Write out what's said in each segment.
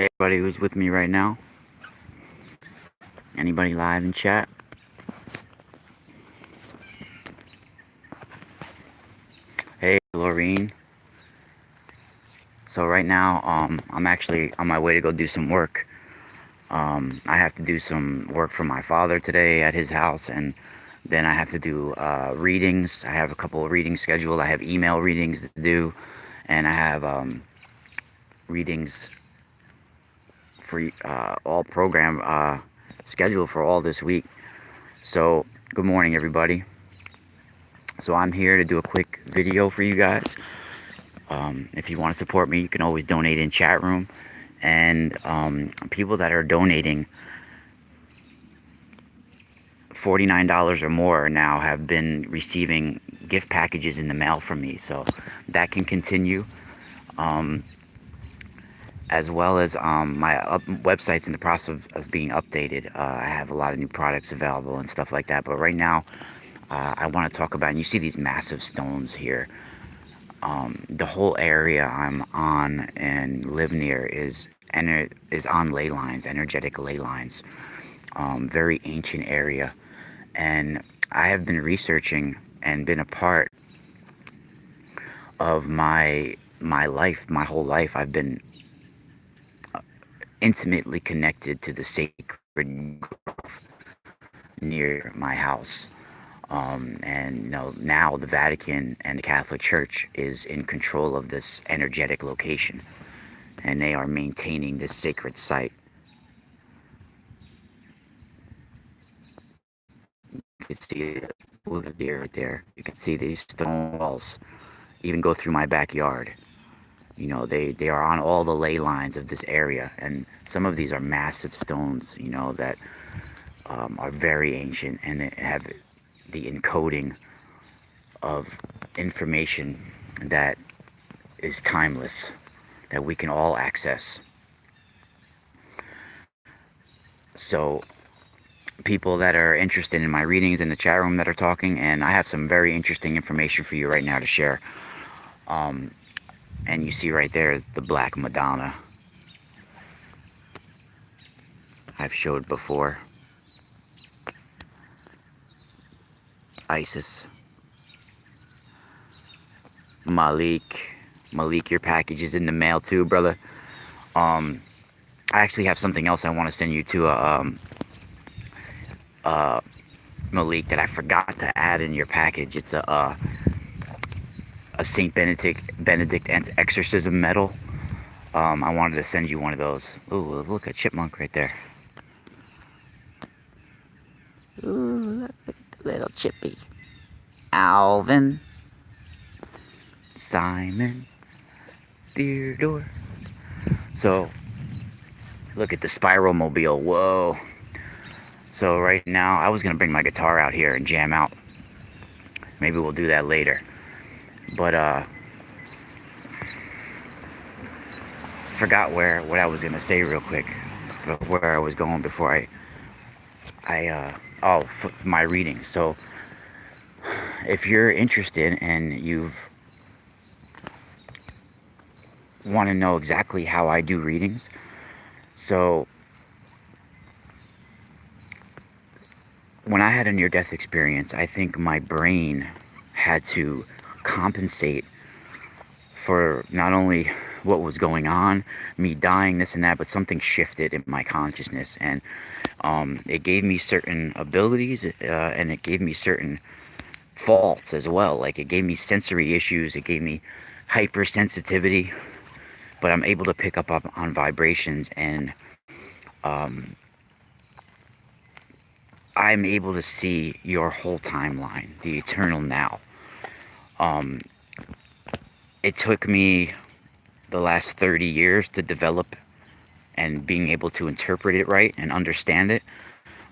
Hey, everybody who's with me right now? Anybody live in chat? Hey, Laureen. So right now, I'm actually on my way to go do some work. I have to do some work for my father today at his house, and then I have to do readings. I have a couple of readings scheduled. I have email readings to do, and I have readings for all program scheduled for all this week. So, good morning, everybody. So I'm here to do a quick video for you guys. If you want to support me, you can always donate in chat room. And people that are donating $49 or more now have been receiving gift packages in the mail from me. So that can continue. Um, as well as my website's in the process of being updated. I have a lot of new products available and stuff like that. But right now, I want to talk about, and you see these massive stones here. The whole area I'm on and live near is on ley lines, energetic ley lines. Very ancient area, and I have been researching and been a part of my life, my whole life. I've been intimately connected to the sacred grove near my house. And now the Vatican and the Catholic Church is in control of this energetic location, and they are maintaining this sacred site. You can see the deer right there. You can see these stone walls even go through my backyard. They are on all the ley lines of this area, and some of these are massive stones, that are very ancient, and they have the encoding of information that is timeless, that we can all access. So people that are interested in my readings in the chat room that are talking, and I have some very interesting information for you right now to share. And you see right there is the Black Madonna I've showed before. Isis. Malik, your package is in the mail too, brother. I actually have something else I want to send you to uh, Malik, that I forgot to add in your package. It's a Saint Benedict exorcism medal. I wanted to send you one of those. Ooh, look at chipmunk right there. Ooh, look at the little chippy. Alvin, Simon, Theodore. So, look at the spiral mobile. Whoa. So right now, I was gonna bring my guitar out here and jam out. Maybe we'll do that later. But forgot what I was gonna say real quick, where I was going before my reading. So if you're interested and you've want to know exactly how I do readings, so when I had a near-death experience, I think my brain had to compensate for not only what was going on, me dying, this and that, but something shifted in my consciousness, and it gave me certain abilities, and it gave me certain faults as well. Like, it gave me sensory issues, it gave me hypersensitivity, but I'm able to pick up on vibrations, and I'm able to see your whole timeline, the eternal now. It took me the last 30 years to develop and being able to interpret it right and understand it,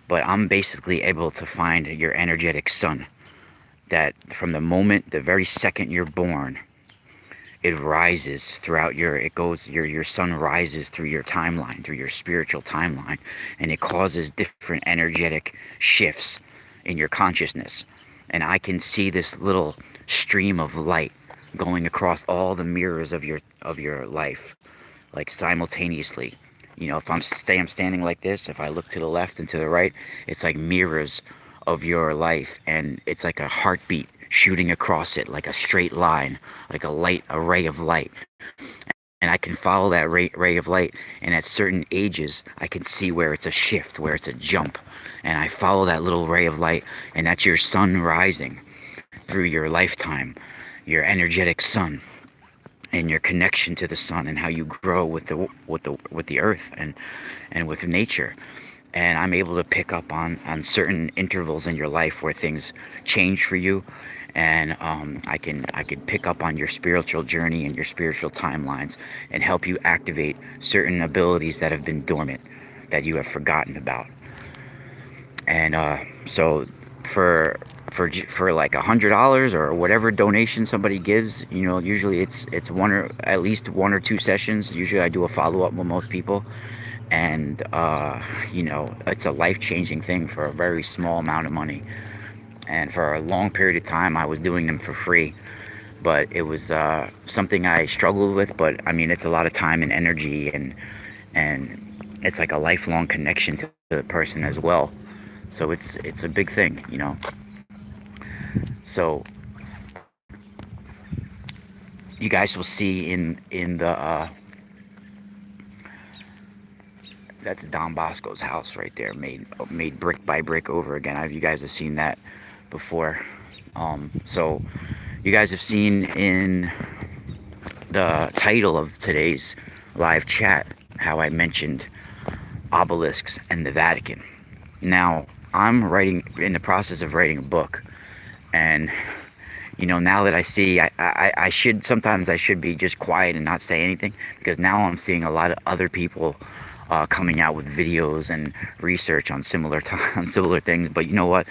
but I'm basically able to find your energetic sun, that from the very second you're born, it rises throughout your sun rises through your timeline, through your spiritual timeline, and it causes different energetic shifts in your consciousness. And I can see this little stream of light going across all the mirrors of your life, like simultaneously. If I'm standing like this, if I look to the left and to the right, it's like mirrors of your life, and it's like a heartbeat shooting across it, like a straight line, like a ray of light. And I can follow that ray of light, and at certain ages I can see where it's a shift, where it's a jump, and I follow that little ray of light, and that's your sun rising through your lifetime, your energetic sun, and your connection to the sun, and how you grow with the earth and with nature. And I'm able to pick up on certain intervals in your life where things change for you, and I can pick up on your spiritual journey and your spiritual timelines, and help you activate certain abilities that have been dormant, that you have forgotten about. And so for for like $100 or whatever donation somebody gives, usually it's one or at least 1 or 2 sessions. Usually I do a follow-up with most people, and it's a life-changing thing for a very small amount of money. And for a long period of time I was doing them for free, but it was something I struggled with. But I mean, it's a lot of time and energy, and it's like a lifelong connection to the person as well. So it's a big thing. So you guys will see in the that's Don Bosco's house right there, made brick by brick over again. You guys have seen that before. So you guys have seen in the title of today's live chat how I mentioned Obelisks and the Vatican. Now I'm in the process of writing a book, and now that I see, I should sometimes I should be just quiet and not say anything, because now I'm seeing a lot of other people coming out with videos and research on on similar things. But you know what?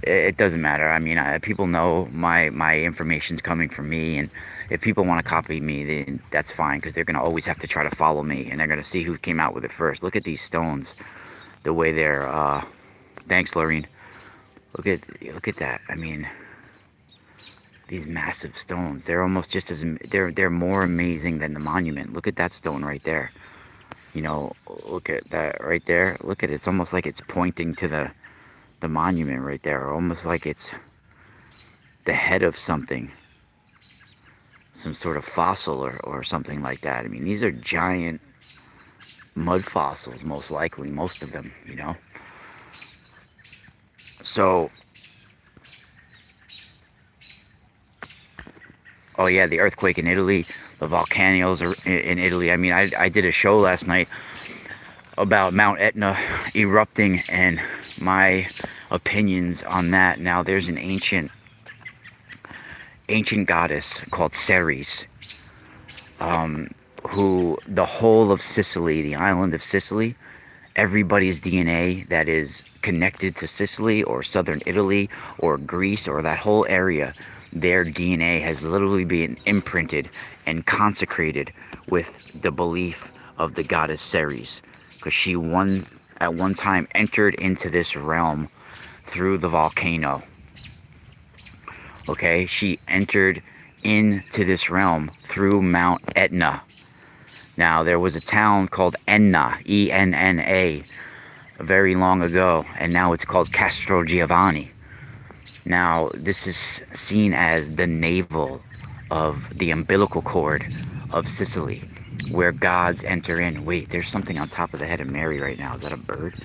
It doesn't matter. I mean, people know my information's coming from me, and if people want to copy me, then that's fine, because they're gonna always have to try to follow me, and they're gonna see who came out with it first. Look at these stones, the way they're. Thanks, Lorene. Look at that. I mean, these massive stones. They're almost just as they're more amazing than the monument. Look at that stone right there. Look at that right there. Look at it. It's almost like it's pointing to the monument right there, almost like it's the head of something, some sort of fossil or something like that. I mean, these are giant mud fossils, most likely, most of them. So, oh yeah, the earthquake in Italy, the volcanoes are in Italy. I mean, I did a show last night about Mount Etna erupting and my opinions on that. Now, there's an ancient goddess called Ceres, who the whole of Sicily, the island of Sicily, everybody's DNA that is connected to Sicily or southern Italy or Greece or that whole area, their DNA has literally been imprinted and consecrated with the belief of the goddess Ceres, because she at one time entered into this realm through the volcano. Okay, she entered into this realm through Mount Etna. Now, there was a town called Enna, E-N-N-A, very long ago, and now it's called Castrogiovanni. Now, this is seen as the navel of the umbilical cord of Sicily, where gods enter in. Wait, there's something on top of the head of Mary right now. Is that a bird?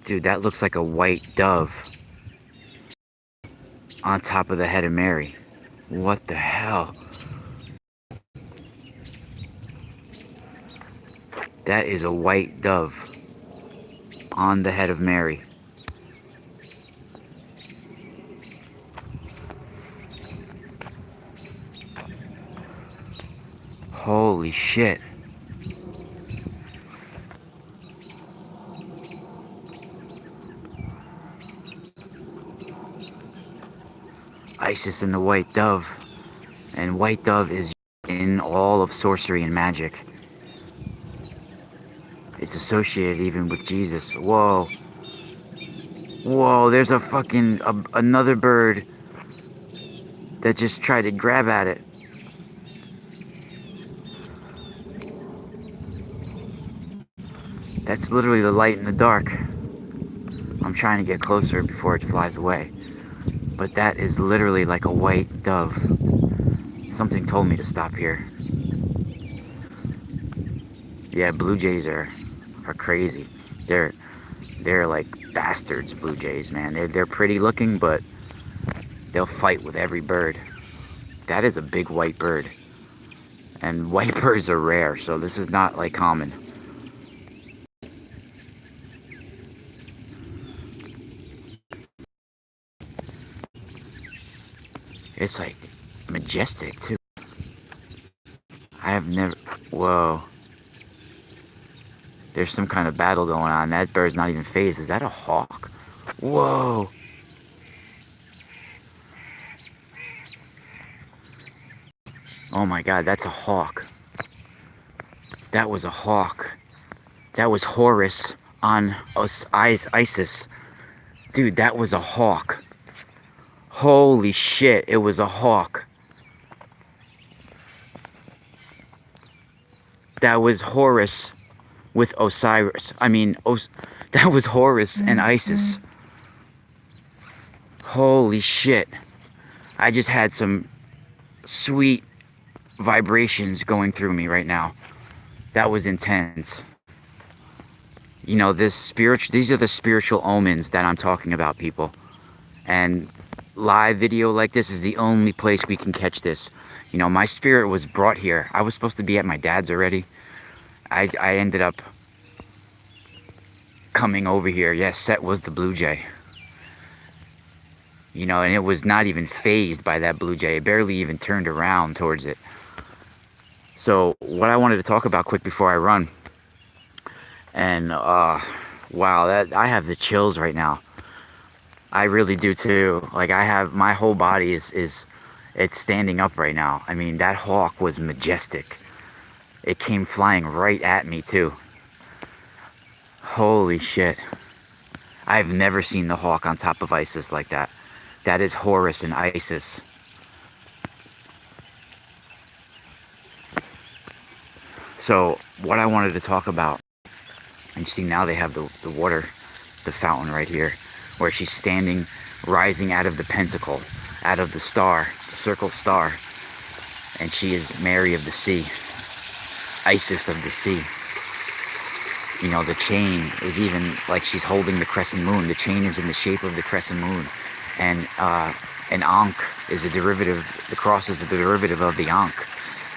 Dude, that looks like a white dove on top of the head of Mary. What the hell? That is a white dove on the head of Mary. Holy shit. Isis and the white dove. And white dove is in all of sorcery and magic. It's associated even with Jesus. Whoa. Whoa, there's a fucking another bird that just tried to grab at it. That's literally the light in the dark. I'm trying to get closer before it flies away. But that is literally like a white dove. Something told me to stop here. Yeah, blue jays are crazy. They're like bastards, blue jays, man. They're pretty looking, but they'll fight with every bird. That is a big white bird. And white birds are rare, so this is not like common. It's like majestic too. I have never, whoa. There's some kind of battle going on. That bird's not even phased. Is that a hawk? Whoa. Oh my God, that's a hawk. That was a hawk. That was Horus on Isis. Dude, that was a hawk. Holy shit, it was a hawk. That was Horus with Osiris. That was Horus and Isis. Holy shit. I just had some sweet vibrations going through me right now. That was intense. You know, these are the spiritual omens that I'm talking about, people. And live video like this is the only place we can catch this. You know, my spirit was brought here. I was supposed to be at my dad's already. I ended up coming over here. Yes, Set was the blue jay. You know, and it was not even phased by that blue jay. It barely even turned around towards it. So what I wanted to talk about quick before I run, and wow, that I have the chills right now. I really do too. Like, I have, my whole body is it's standing up right now. I mean, that hawk was majestic. It came flying right at me too. Holy shit. I've never seen the hawk on top of Isis like that. That is Horus and Isis. So what I wanted to talk about, and you see now they have the water, the fountain right here, where she's standing, rising out of the pentacle, out of the star, the circle star. And she is Mary of the Sea, Isis of the sea. You know, the chain is even like she's holding the crescent moon. The chain is in the shape of the crescent moon. And an Ankh is a derivative, the cross is the derivative of the Ankh.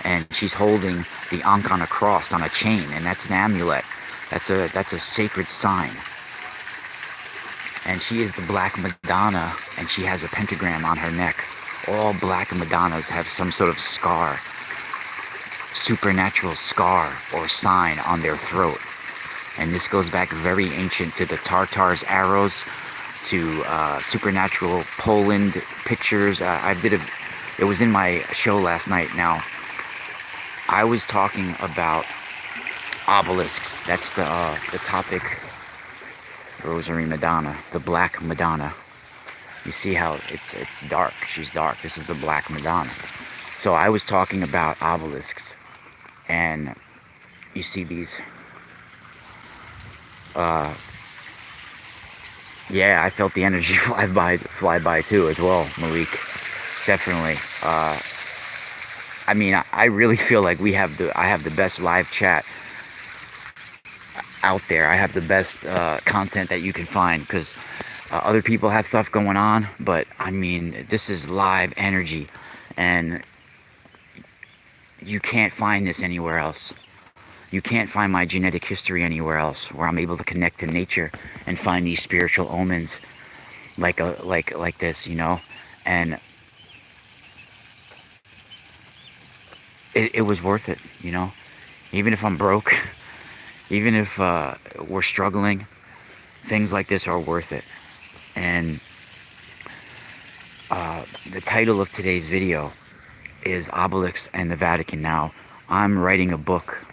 And she's holding the Ankh on a cross, on a chain, and that's an amulet. That's a sacred sign. And she is the Black Madonna, and she has a pentagram on her neck. All Black Madonnas have some sort of scar, supernatural scar or sign on their throat. And this goes back very ancient to the Tartars' arrows, to supernatural Poland pictures. It was in my show last night. Now, I was talking about obelisks. That's the topic. Rosary Madonna, the Black Madonna. You see how it's dark. She's dark. This is the Black Madonna. So I was talking about obelisks, and you see these. Yeah, I felt the energy fly by too as well, Malik. Definitely. I mean, I really feel like I have the best live chat out there. I have the best content that you can find, because other people have stuff going on, but I mean, this is live energy, and you can't find this anywhere else. You can't find my genetic history anywhere else, where I'm able to connect to nature and find these spiritual omens like this, you know. And it was worth it, you know. Even if I'm broke, even if we're struggling, things like this are worth it. And the title of today's video is Obelisks and the Vatican. Now, I'm writing a book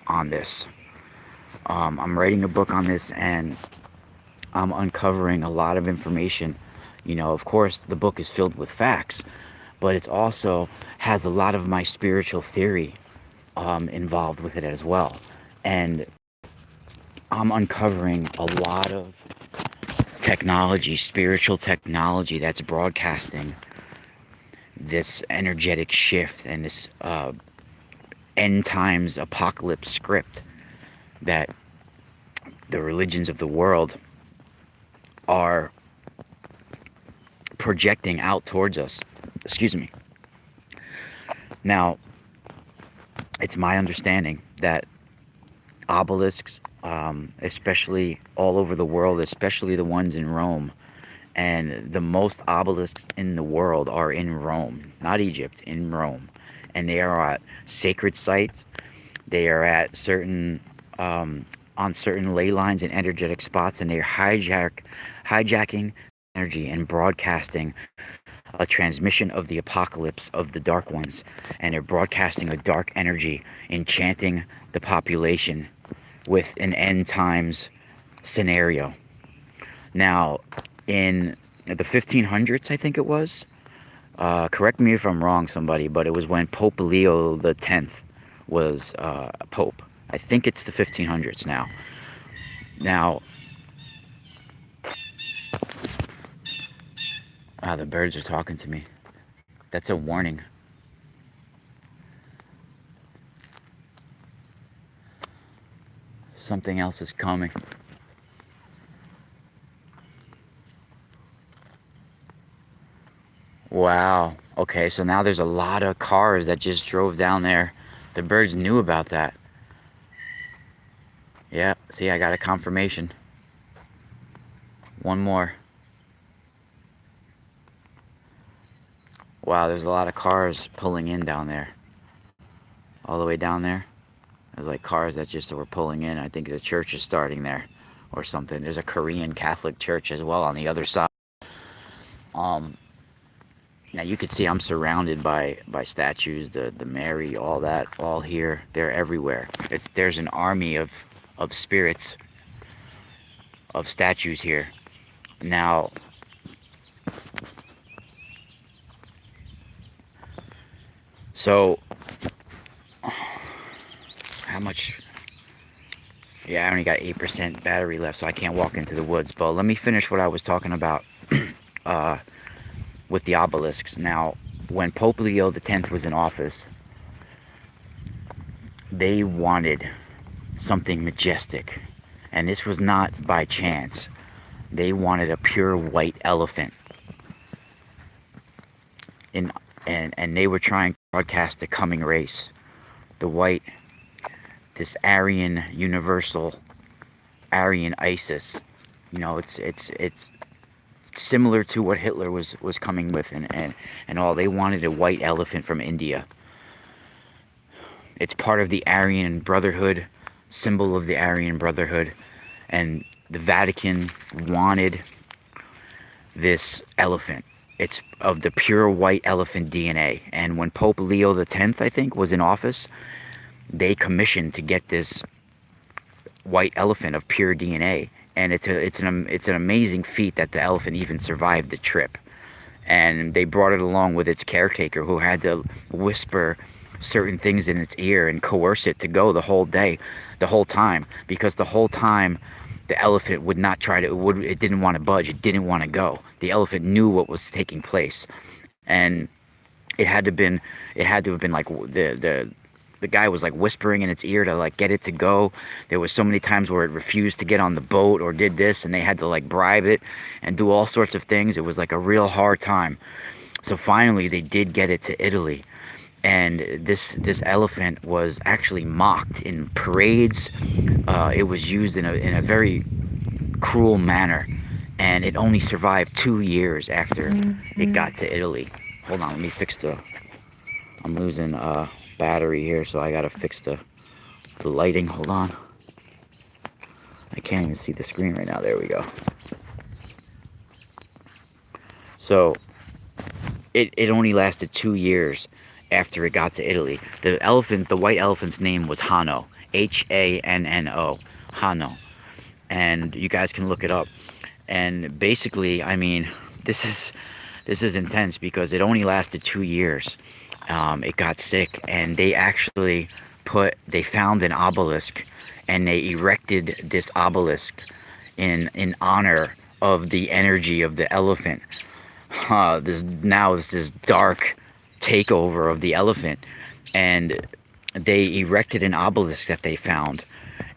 on this. I'm writing a book on this, and I'm uncovering a lot of information. You know, of course, the book is filled with facts, but it also has a lot of my spiritual theory involved with it as well. And I'm uncovering a lot of technology, spiritual technology that's broadcasting this energetic shift and this end times apocalypse script that the religions of the world are projecting out towards us. Excuse me. Now, it's my understanding that obelisks, especially all over the world, especially the ones in Rome, and the most obelisks in the world are in Rome, not Egypt, in Rome. And they are at sacred sites. They are at certain on certain ley lines and energetic spots, and they're hijacking energy and broadcasting a transmission of the apocalypse of the dark ones. And they're broadcasting a dark energy, enchanting the population with an end times scenario. Now, in the 1500s, I think it was, correct me if I'm wrong, somebody, but it was when Pope Leo the 10th was Pope. I think it's the 1500s now. Now, the birds are talking to me. That's a warning. Something else is coming. Wow. Okay, so now there's a lot of cars that just drove down there. The birds knew about that. Yeah, see, I got a confirmation. One more. Wow, there's a lot of cars pulling in down there. All the way down there. There's like cars that just were pulling in. I think the church is starting there or something. There's a Korean Catholic church as well on the other side. Now you can see I'm surrounded by statues, the Mary, all that, all here. They're everywhere. There's an army of spirits, of statues here. Now, so how much? Yeah, I only got 8% battery left, so I can't walk into the woods. But let me finish what I was talking about with the obelisks. Now, when Pope Leo the 10th was in office, they wanted something majestic. And this was not by chance. They wanted a pure white elephant. And they were trying to broadcast the coming race. The white, this Aryan universal, Aryan ISIS. You know, it's similar to what Hitler was coming with and all. They wanted a white elephant from India. It's part of the Aryan Brotherhood, symbol of the Aryan Brotherhood, and the Vatican wanted this elephant. It's of the pure white elephant DNA. And when Pope Leo the 10th, I think, was in office, they commissioned to get this white elephant of pure DNA. And it's an amazing feat that the elephant even survived the trip. And they brought it along with its caretaker, who had to whisper certain things in its ear and coerce it to go the whole day, the whole time, because the whole time the elephant would not try to, it didn't want to budge, it didn't want to go. The elephant knew what was taking place, and it had to have been like the guy was like whispering in its ear to like get it to go. There was so many times where it refused to get on the boat or did this, and they had to like bribe it and do all sorts of things. It was like a real hard time. So finally they did get it to Italy, and this elephant was actually mocked in parades. It was used in a very cruel manner, and it only survived 2 years after it got to Italy. Hold on, let me fix I'm losing battery here, so I gotta fix the lighting. Hold on, I can't even see the screen right now. There we go. So it only lasted 2 years after it got to Italy. The white elephant's name was Hanno, Hanno, Hanno, and you guys can look it up. And basically, I mean, this is intense because it only lasted 2 years. It got sick, and they actually they found an obelisk, and they erected this obelisk in honor of the energy of the elephant. This dark takeover of the elephant, and they erected an obelisk that they found,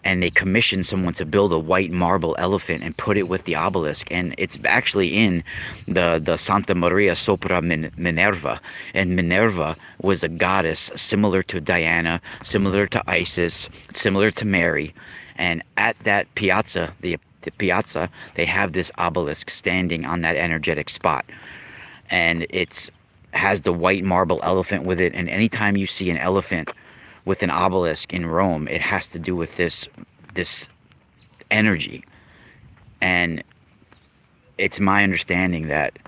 and they commissioned someone to build a white marble elephant and put it with the obelisk, and it's actually in the Santa Maria sopra Minerva. And Minerva was a goddess similar to Diana, similar to Isis, similar to Mary. And at that piazza, the piazza, they have this obelisk standing on that energetic spot, and it's has the white marble elephant with it. And anytime you see an elephant with an obelisk in Rome, it has to do with this energy. And it's my understanding that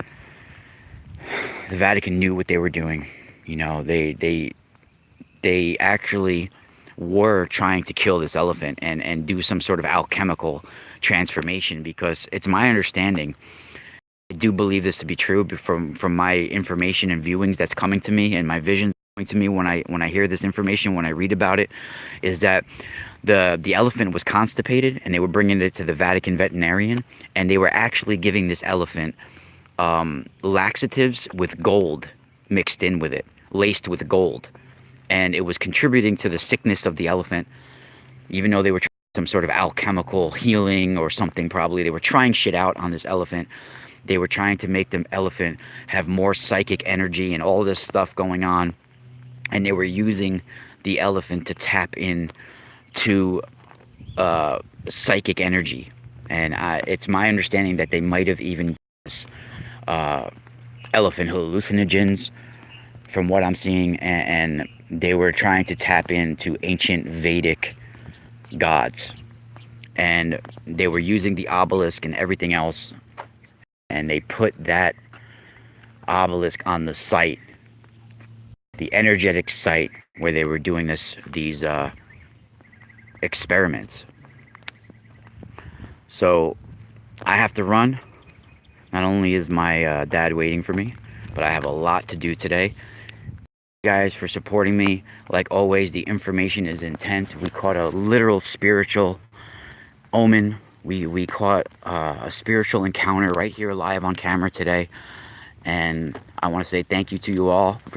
the Vatican knew what they were doing. You know, they actually were trying to kill this elephant and do some sort of alchemical transformation, because it's my understanding, I do believe this to be true from my information and viewings that's coming to me, and my visions coming to me when I hear this information, when I read about it, is that the elephant was constipated, and they were bringing it to the Vatican veterinarian, and they were actually giving this elephant laxatives with gold mixed in with it, laced with gold, and it was contributing to the sickness of the elephant, even though they were trying some sort of alchemical healing or something. Probably they were trying shit out on this elephant. They were trying to make the elephant have more psychic energy and all this stuff going on. And they were using the elephant to tap in to psychic energy. And it's my understanding that they might have even used elephant hallucinogens, from what I'm seeing. And they were trying to tap into ancient Vedic gods. And they were using the obelisk and everything else, and they put that obelisk on the site, the energetic site where they were doing these experiments. So I have to run. Not only is my dad waiting for me, but I have a lot to do today. Thank you guys for supporting me. Like always, the information is intense. We caught a literal spiritual omen. We caught a spiritual encounter right here live on camera today, and I want to say thank you to you all for